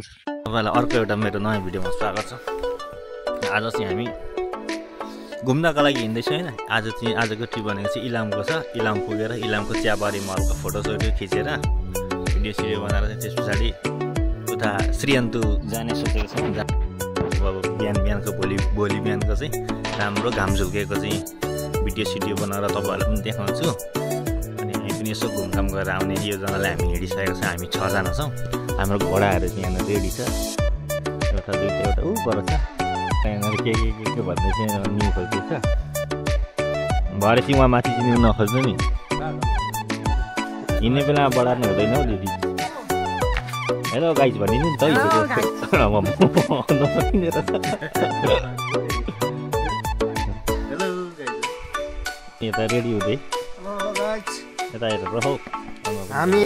तपाईलाई अर्को एउटा मेरो नयाँ भिडियोमा स्वागत छ। आज चाहिँ हामी घुम्नका लागि हिँड्दैछौँ हैन। आजको ट्रिप भनेको चाहिँ इलामको छ। इलाम पुगेर इलामको चियाबारी महलको फोटोसोटो खिचेर भिडियो बनाएर त्यस पछाडि उता श्रीअन्तु जाने सोचेको छौँ। अब बिहानको भोलि बिहानको चाहिँ राम्रो घाम झुल्केको चाहिँ भिडियो बनाएर तपाईहरुलाई पनि देखाउँछु। अनि हामी पनि यसो घुमघाम गरेर आउने योजनाले हामी हिँडिसकेको छ। हामी 6 जना छौँ। हाम्रो घोडाहरू चाहिँ यहाँ रेडी छ। एउटा दुईटा एउटा पर छ। त्यहाँनिर के भन्दै चाहिँ न्यु खोज्दैछ। भरे चाहिँ उहाँ माथि चाहिँ नखोज्नु नि। हिँड्ने बेलामा बढार्नु हुँदैन हौ दिदी। हेलो गाइज भनिदिनु नि त यता रेडी हुँदै यता हेरेर हामी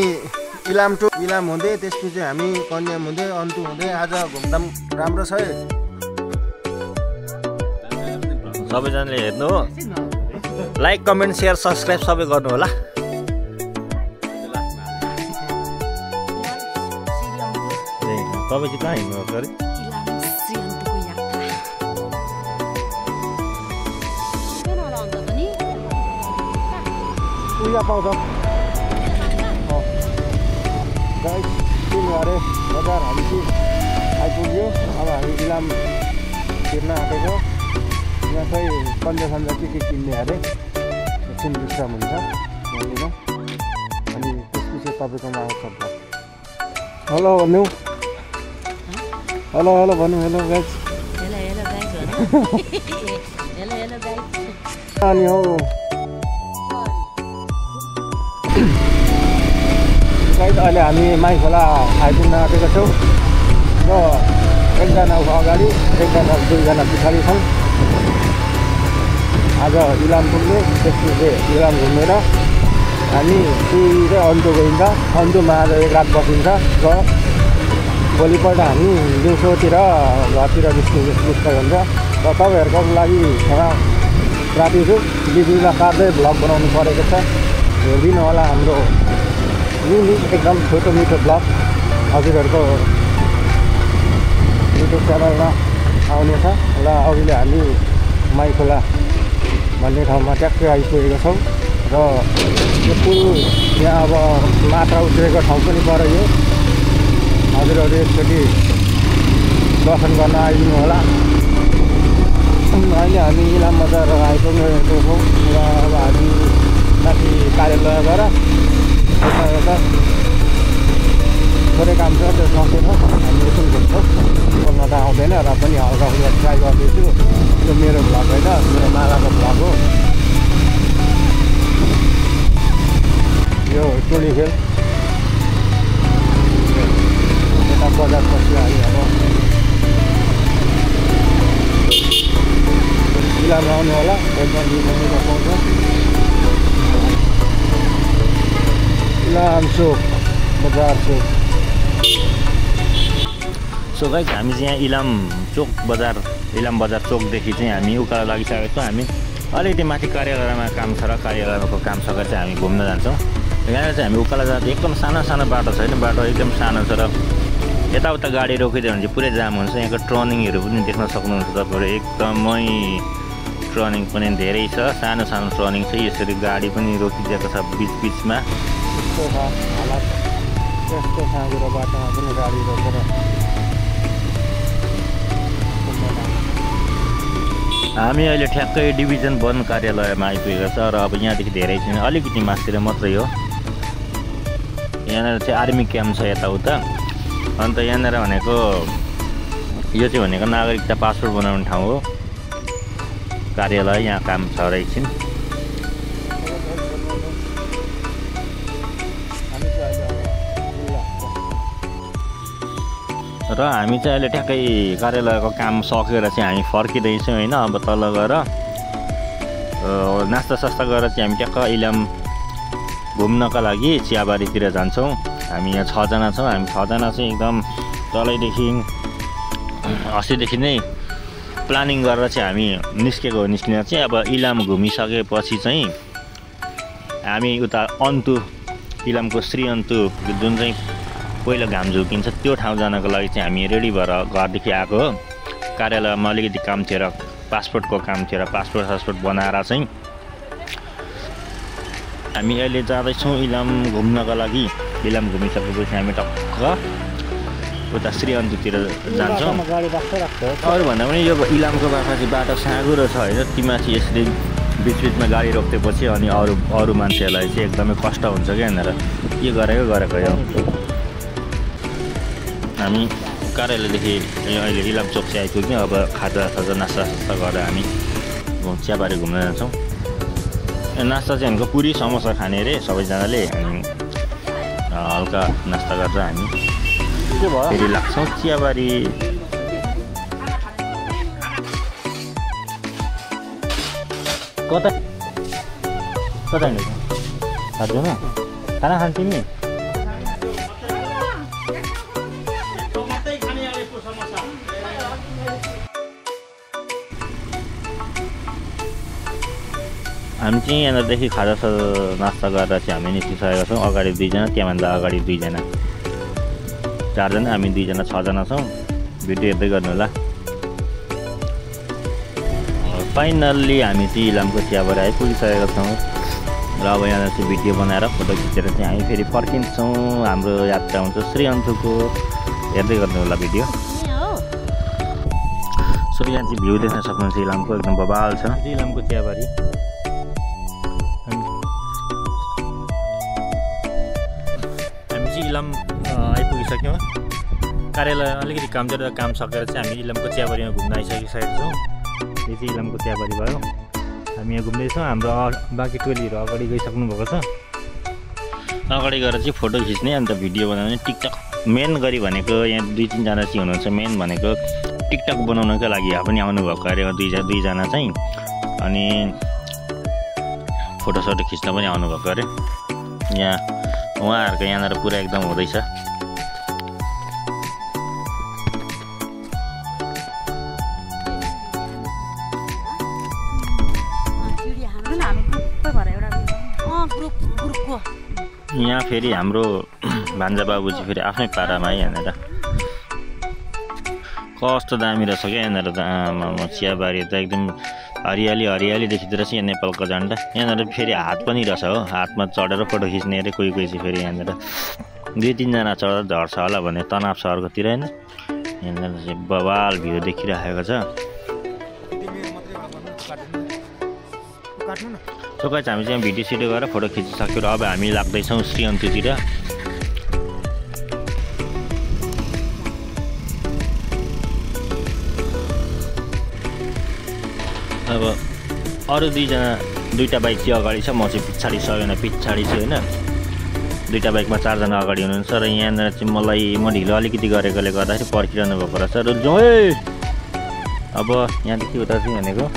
इलाम टु इलाम हुँदै त्यसपछि हामी कन्याम हुँदै अन्तु हुँदै आज घुमघाम राम्रो छ। सबैजनाले हेर्नु हो। लाइक कमेन्ट सेयर सब्सक्राइब सबै गर्नु होला। तपाईँ चाहिँ कहाँ हिँड्नु अरे? उयो पाउँछ अरे बजार हामी चाहिँ आइपुग्यो। अब हामी इलाम तिर्न आँटेको। यहाँ चाहिँ सन्ध्या के किन्ने अरे एकछिन विश्राम हुन्छ यहाँनिर। अनि त्यसपछि तपाईँकोमा आउँछ। हेलो भन्नु। हेलो हेलो भन्नु। Hello guys. अनि हो गाइज अहिले हामी माई खोला आइपुग्न आँटेका छौँ र एकजना अगाडि एकजना दुईजना पछाडि छौँ। आज इलाम पुग्ने त्यसपछि इलाम घुमेर हामी सिधै अन्तु गइन्छ। अन्तुमा आज एक रात बसिन्छ र भोलिपल्ट हामी दिउँसोतिर घरतिर निस्कन्छ। र तपाईँहरूको लागि क्षमा प्रार्थी छु। बिजुलीमा काट्दै भ्लग बनाउनु परेको छ। हेरिदिनु होला हाम्रो युनिक एकदम छोटो मिठो भ्लग हजुरहरूको युट्युब च्यानलमा आउनेछ। र अहिले हामी माई खोला भन्ने ठाउँमा ट्याक्कै आइपुगेको छौँ। र यो पुल यहाँ अब मात्रा उत्रेको ठाउँ पनि पऱ्यो। हजुरहरू एकचोटि दर्शन गर्न आइदिनु होला। अहिले हामी इलाम बजार आइपुगेको छौँ। र अब हामी माथि कार्यालय गएर यता थोरै काम छ त्यो सकेर हामी एकछिन घुम्छौँ। बोल्न त आउँदैन र पनि हल्का फुल्का ट्राई गर्दैछु। यो मेरो भ्लग होइन, मेरो मालाको भ्लग हो। यो टोली खेल यता बजार पछि हामी अब इलाम आउनु होला। एकदम दिनमा पाउँछ इलाम चोक बजार चोक। सो गाइज हामी चाहिँ यहाँ इलाम बजार चोकदेखि चाहिँ हामी उकालो लागिसकेको छौँ। हामी अलिकति माथि कार्यालयमा काम छ र कार्यालयको काम सकेर चाहिँ हामी घुम्न जान्छौँ। यहाँनिर चाहिँ हामी उकालो जाँदा एकदम सानो बाटो छैन। बाटो एकदम सानो छ र यताउता गाडी रोकिदियो भने चाहिँ पुरै जाम हुन्छ। यहाँको टर्निङहरू पनि देख्न सक्नुहुन्छ तपाईँहरू। एकदमै टर्निङ पनि धेरै छ। सानो टर्निङ छ। यसरी गाडी पनि रोकिदिएको छ बिचमा। हालत त्यस्तो साँझो बाटोमा पनि गाडी रोकेर हामी अहिले ठ्याक्कै डिभिजन 1 कार्यालयमा आइपुगेको छ। र अब यहाँदेखि धेरै छैन, अलिकति मास्तिर मात्रै हो। यहाँनिर चाहिँ आर्मी क्याम्प छ यताउता। अन्त यहाँनिर भनेको यो चाहिँ भनेको नागरिकता पासपोर्ट बनाउने ठाउँ हो। कार्यालय यहाँ काम छ र एकछिन। र हामी चाहिँ अहिले ठ्याक्कै कार्यालयको काम सकेर चाहिँ हामी फर्किँदैछौँ होइन। अब तल गएर नास्ता गरेर चाहिँ हामी ट्याक्क इलाम घुम्नका लागि चियाबारीतिर जान्छौँ। हामी यहाँ 6 जना छौँ। हामी 6 जना चाहिँ एकदम तलैदेखि अस्तिदेखि नै प्लानिङ गरेर चाहिँ हामी निस्किन चाहिँ अब इलाम घुमिसकेपछि चाहिँ हामी उता अन्तु इलामको श्रीअन्तु जुन चाहिँ पहिलो घाम झुकिन्छ त्यो ठाउँ जानको लागि चाहिँ हामी रेडी भएर घरदेखि आएको हो। कार्यालयमा अलिकति काम थियो र पासपोर्टको काम थियो र पासपोर्ट बनाएर चाहिँ हामी अहिले जाँदैछौँ इलाम घुम्नका लागि। इलाम घुमिसकेपछि हामी टक्क उता श्रीअन्तुतिर जान्छौँ। अरूभन्दा पनि यो इलामको बाटो चाहिँ बाटो साँगुरो छ होइन, तिमाथि यसरी बिचबिचमा गाडी रोक्देपछि अनि अरू मान्छेहरूलाई चाहिँ एकदमै कष्ट हुन्छ क्या यहाँनिर। के गरेको यो हामी कार्यालयदेखि अहिले इलाम चोक चाहिँ आइपुग्यौँ। अब खाजा नास्ता गरेर हामी चियाबारी घुम्न जान्छौँ। नास्ता चाहिँ हामीको पुरी समोसा खाने अरे सबैजनाले, अनि हल्का नास्ता गरेर हामी फेरि लाग्छौँ चियाबारी। कता हिँडेको हजुर खाना खान्छ तिमी? हामी चाहिँ यहाँदेखि खाजा नास्ता गरेर चाहिँ हामी निस्किसकेका छौँ। अगाडि 2 जना, त्यहाँभन्दा अगाडि 2 जना, 4 जना, हामी 2 जना 6 जना छौँ। भिडियो हेर्दै गर्नु होला। फाइनल्ली हामी चाहिँ इलामको चियाबारी आइपुगिसकेका छौँ र अब यहाँ चाहिँ भिडियो बनाएर फोटो खिचेर चाहिँ हामी फेरि फर्किन्छौँ। हाम्रो यात्रा हुन्छ श्रीअन्तुको। हेर्दै गर्नु होला भिडियो। सो यहाँ चाहिँ भ्यू देख्न सक्नुहुन्छ इलामको, एकदम बबाल छ इलामको चियाबारी। हामी चाहिँ इलाम आइपुगिसक्यौँ। कार्यालय अलिकति काम थियो र काम सकेर चाहिँ हामी इलामको चियाबारीमा घुम्न आइसकेका छौँ। यो चाहिँ इलामको चियाबारी भयो। हामी यहाँ घुम्दैछौँ। हाम्रो बाँकी टोलीहरू अगाडि गइसक्नु भएको छ। अगाडि गएर चाहिँ फोटो खिच्ने अन्त भिडियो बनाउने टिकटक। मेन गरी भनेको यहाँ 2-3 जना चाहिँ हुनुहुन्छ। मेन भनेको टिकटक बनाउनको लागि पनि आउनुभएको अरे 2 जना चाहिँ, अनि फोटोसोटो खिच्न पनि आउनुभएको अरे। यहाँ उहाँहरूको यहाँनिर पुरा एकदम हुँदैछ। यहाँ फेरि हाम्रो भान्जा बाबु चाहिँ फेरि आफ्नै पारामा है। यहाँनिर कस्तो दामी रहेछ क्या यहाँनिर त। चियाबारी त एकदम हरियाली देखिँदो रहेछ। यहाँ नेपालको झन्डा यहाँनिर फेरि हात पनि रहेछ हो, हातमा चढेर फोटो खिच्ने अरे कोही चाहिँ फेरि यहाँनिर 2-3 जना चढेर झर्छ होला भन्ने तनाव सहरकोतिर होइन। यहाँनिर चाहिँ बवाल भ्यू देखिरहेको छ। सो गाइस हामी चाहिँ भिडियो सिडियो गरेर फोटो खिचिसक्यो र अब हामी लाग्दैछौँ श्रीअन्तुतिर। अब अरू 2टा बाइक चाहिँ अगाडि छ, म चाहिँ पछाडि छु होइन। 2टा बाइकमा 4 जना अगाडि हुनुहुन्छ र यहाँनिर चाहिँ म ढिलो अलिकति गरेकोले गर्दाखेरि पर्खिरहनु भएको रहेछ र अब यहाँदेखि उता चाहिँ भनेको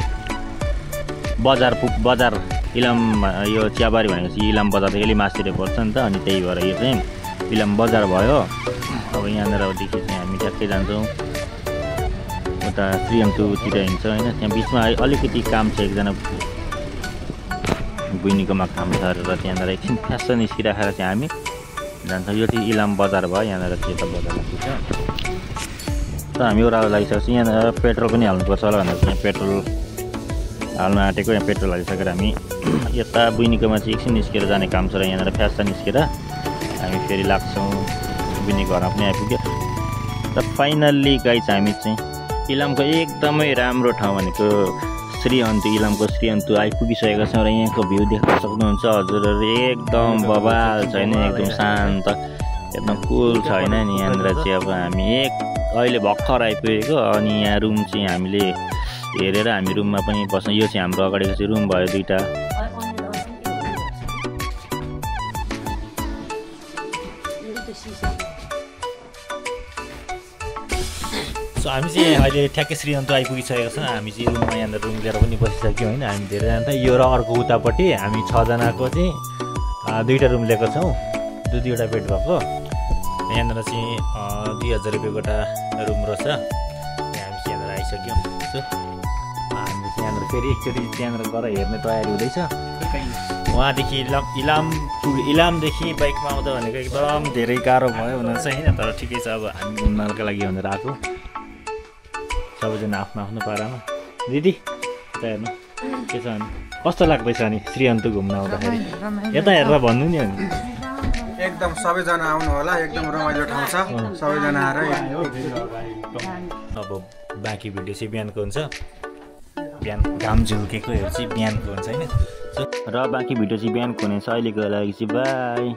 बजार इलाम। यो चियाबारी भनेको चाहिँ इलाम बजारदेखि अलि मासिएर पर्छ नि त, अनि त्यही भएर यो चाहिँ इलाम बजार भयो। अब यहाँनिरदेखि चाहिँ हामी ट्याक्कै जान्छौँ उता श्रीअन्तुतिर हिँड्छ होइन। त्यहाँ बिचमा अलिकति काम छ, एकजना बहिनीकोमा काम छ र त्यहाँनिर एकछिन फ्यास निस्किराखेर चाहिँ हामी जान्छौँ। यो चाहिँ इलाम बजार भयो। यहाँनिर चाहिँ यता बजार लाग्छ। त हामी ओह्रालो लागिसकेपछि यहाँनिर पेट्रोल पनि हाल्नुपर्छ होला भनेर चाहिँ पेट्रोल हाल्न आँटेको। यहाँ पेट्रोल हालिसकेर हामी यता बहिनीकोमा चाहिँ एकछिन निस्केर जाने काम छ र यहाँनिर फ्यास्ता निस्केर हामी फेरि लाग्छौँ। बहिनीको घरमा पनि आइपुग्यो र फाइनल्ली गाइस हामी चाहिँ इलामको एकदमै राम्रो ठाउँ भनेको इलामको श्रीअन्तु आइपुगिसकेका छौँ र यहाँको भ्यू देख्न सक्नुहुन्छ हजुरहरू। एकदम बवाल छैन, एकदम शान्त, एकदम कुल छैन नि। यहाँनिर चाहिँ अब हामी अहिले भर्खर आइपुगेको, अनि यहाँ रुम चाहिँ हामीले हेरेर हामी रुममा पनि बस्छौँ। यो चाहिँ हाम्रो अगाडिको चाहिँ रुम भयो 2टा। सो हामी चाहिँ अहिले ठ्याक्कै श्रीअन्तु आइपुगिसकेको छौँ। हामी चाहिँ रुममा यहाँनिर रुम लिएर पनि बसिसक्यौँ होइन। हामी धेरैजना यो र अर्को उतापट्टि हामी 6 जनाको चाहिँ 2टा रुम लिएको छौँ, 2-2वटा बेड भएको। यहाँनिर चाहिँ 2000 रुपियाँ गोटा रुम रहेछ। हामी चाहिँ यहाँनिर आइसक्यौँ। सो हामी चाहिँ यहाँनिर फेरि एकचोटि त्यहाँनिर गएर हेर्ने तयारी हुँदैछ। वहाँदेखि इलामदेखि बाइकमा आउँदा भनेको एकदम धेरै गाह्रो भयो हुन चाहिँ होइन, तर ठिकै छ। अब हामी घुम्नका लागि भनेर आएको, सबैजना आफ्नो आफ्नो पारामा। दिदी यता हेर्नु के छ भने कस्तो लाग्दैछ अनि श्रीअन्तु घुम्न आउँदाखेरि? यता हेरेर भन्नु नि अनि। एकदम सबैजना आउनु होला, एकदम रमाइलो ठाउँ छ, सबैजना आएर। अब बाँकी भिडियो चाहिँ बिहानको हुन्छ, बिहान घाम झुल्केकोहरू चाहिँ बिहानको हुन्छ होइन। र बाँकी भिडियो चाहिँ बिहानको हुनेछ। अहिलेको लागि चाहिँ बाई।